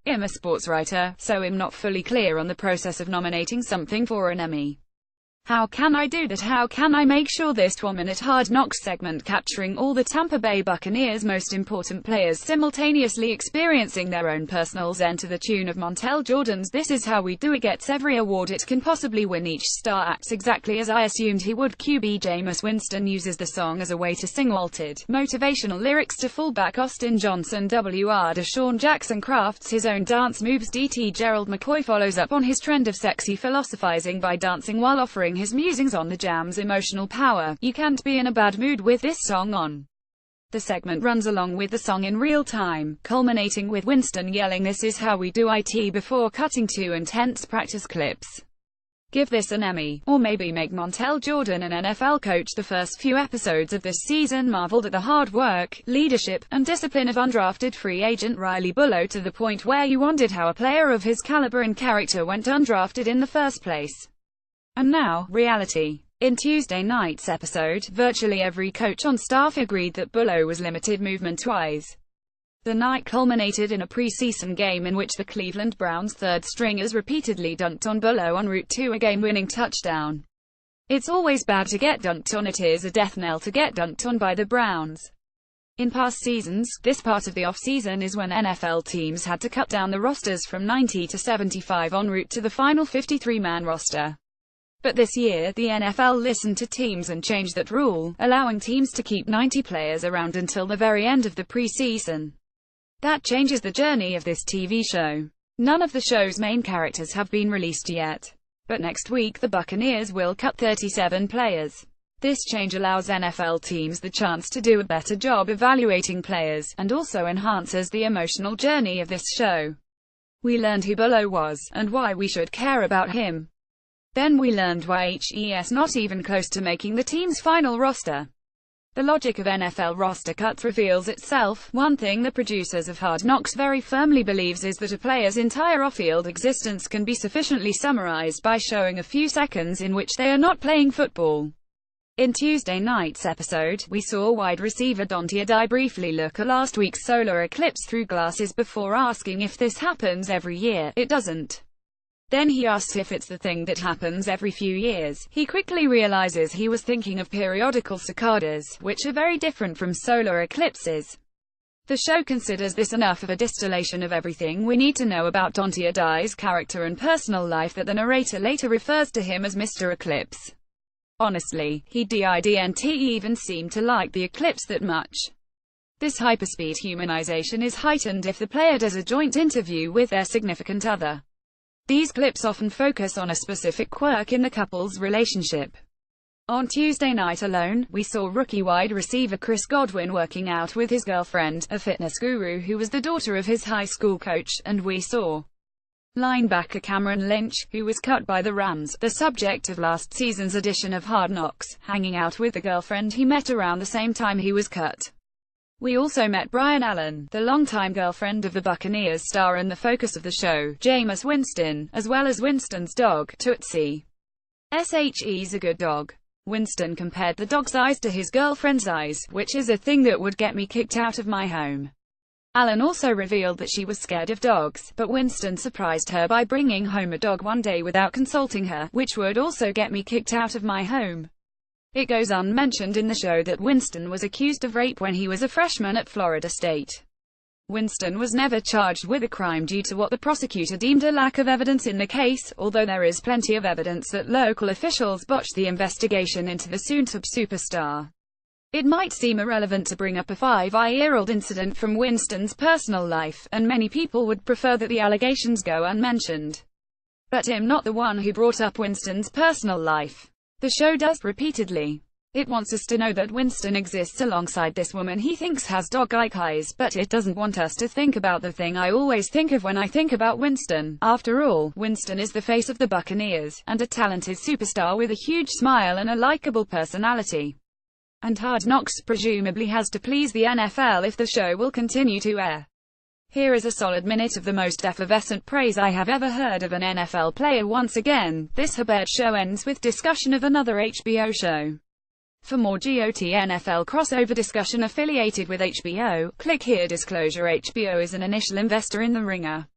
I'm a sports writer, so I'm not fully clear on the process of nominating something for an Emmy. How can I do that? How can I make sure this 1-minute Hard Knocks segment capturing all the Tampa Bay Buccaneers' most important players simultaneously experiencing their own personal zen to the tune of Montel Jordan's This Is How We Do It gets every award it can possibly win? Each star acts exactly as I assumed he would. QB Jameis Winston uses the song as a way to sing altered, motivational lyrics to fullback Austin Johnson. WR Deshaun Jackson crafts his own dance moves. DT Gerald McCoy follows up on his trend of sexy philosophizing by dancing while offering his musings on the Jam's emotional power. You can't be in a bad mood with this song on. The segment runs along with the song in real time, culminating with Winston yelling "This is how we do it" before cutting to intense practice clips. Give this an Emmy, or maybe make Montel Jordan an NFL coach. The first few episodes of this season marveled at the hard work, leadership, and discipline of undrafted free agent Riley Bullough, to the point where you wondered how a player of his caliber and character went undrafted in the first place. And now, reality. In Tuesday night's episode, virtually every coach on staff agreed that Bullough was limited movement-wise. The night culminated in a preseason game in which the Cleveland Browns' third stringers repeatedly dunked on Bullough en route to a game-winning touchdown. It's always bad to get dunked on. It is a death knell to get dunked on by the Browns. In past seasons, this part of the off-season is when NFL teams had to cut down the rosters from 90 to 75 en route to the final 53-man roster. But this year, the NFL listened to teams and changed that rule, allowing teams to keep 90 players around until the very end of the preseason. That changes the journey of this TV show. None of the show's main characters have been released yet. But next week the Buccaneers will cut 37 players. This change allows NFL teams the chance to do a better job evaluating players, and also enhances the emotional journey of this show. We learned who Bullough was, and why we should care about him. Then we learned why he's not even close to making the team's final roster. The logic of NFL roster cuts reveals itself. One thing the producers of Hard Knocks very firmly believes is that a player's entire off-field existence can be sufficiently summarized by showing a few seconds in which they are not playing football. In Tuesday night's episode, we saw wide receiver Donte Addae briefly look at last week's solar eclipse through glasses before asking if this happens every year. It doesn't. Then he asks if it's the thing that happens every few years. He quickly realizes he was thinking of periodical cicadas, which are very different from solar eclipses. The show considers this enough of a distillation of everything we need to know about Donte Addae's character and personal life that the narrator later refers to him as Mr. Eclipse. Honestly, he didn't even seem to like the eclipse that much. This hyperspeed humanization is heightened if the player does a joint interview with their significant other. These clips often focus on a specific quirk in the couple's relationship. On Tuesday night alone, we saw rookie wide receiver Chris Godwin working out with his girlfriend, a fitness guru who was the daughter of his high school coach, and we saw linebacker Cameron Lynch, who was cut by the Rams, the subject of last season's edition of Hard Knocks, hanging out with the girlfriend he met around the same time he was cut. We also met Brian Allen, the longtime girlfriend of the Buccaneers star and the focus of the show, Jameis Winston, as well as Winston's dog, Tootsie. She's a good dog. Winston compared the dog's eyes to his girlfriend's eyes, which is a thing that would get me kicked out of my home. Allen also revealed that she was scared of dogs, but Winston surprised her by bringing home a dog one day without consulting her, which would also get me kicked out of my home. It goes unmentioned in the show that Winston was accused of rape when he was a freshman at Florida State. Winston was never charged with a crime due to what the prosecutor deemed a lack of evidence in the case, although there is plenty of evidence that local officials botched the investigation into the soon-to-be superstar. It might seem irrelevant to bring up a 5-year-old incident from Winston's personal life, and many people would prefer that the allegations go unmentioned. But I'm not the one who brought up Winston's personal life. The show does repeatedly. It wants us to know that Winston exists alongside this woman he thinks has dog-like eyes, but it doesn't want us to think about the thing I always think of when I think about Winston. After all, Winston is the face of the Buccaneers, and a talented superstar with a huge smile and a likable personality. And Hard Knocks presumably has to please the NFL if the show will continue to air. Here is a solid minute of the most effervescent praise I have ever heard of an NFL player. Once again, this Herbert show ends with discussion of another HBO show. For more GOT NFL crossover discussion affiliated with HBO, click here. Disclosure: HBO is an initial investor in The Ringer.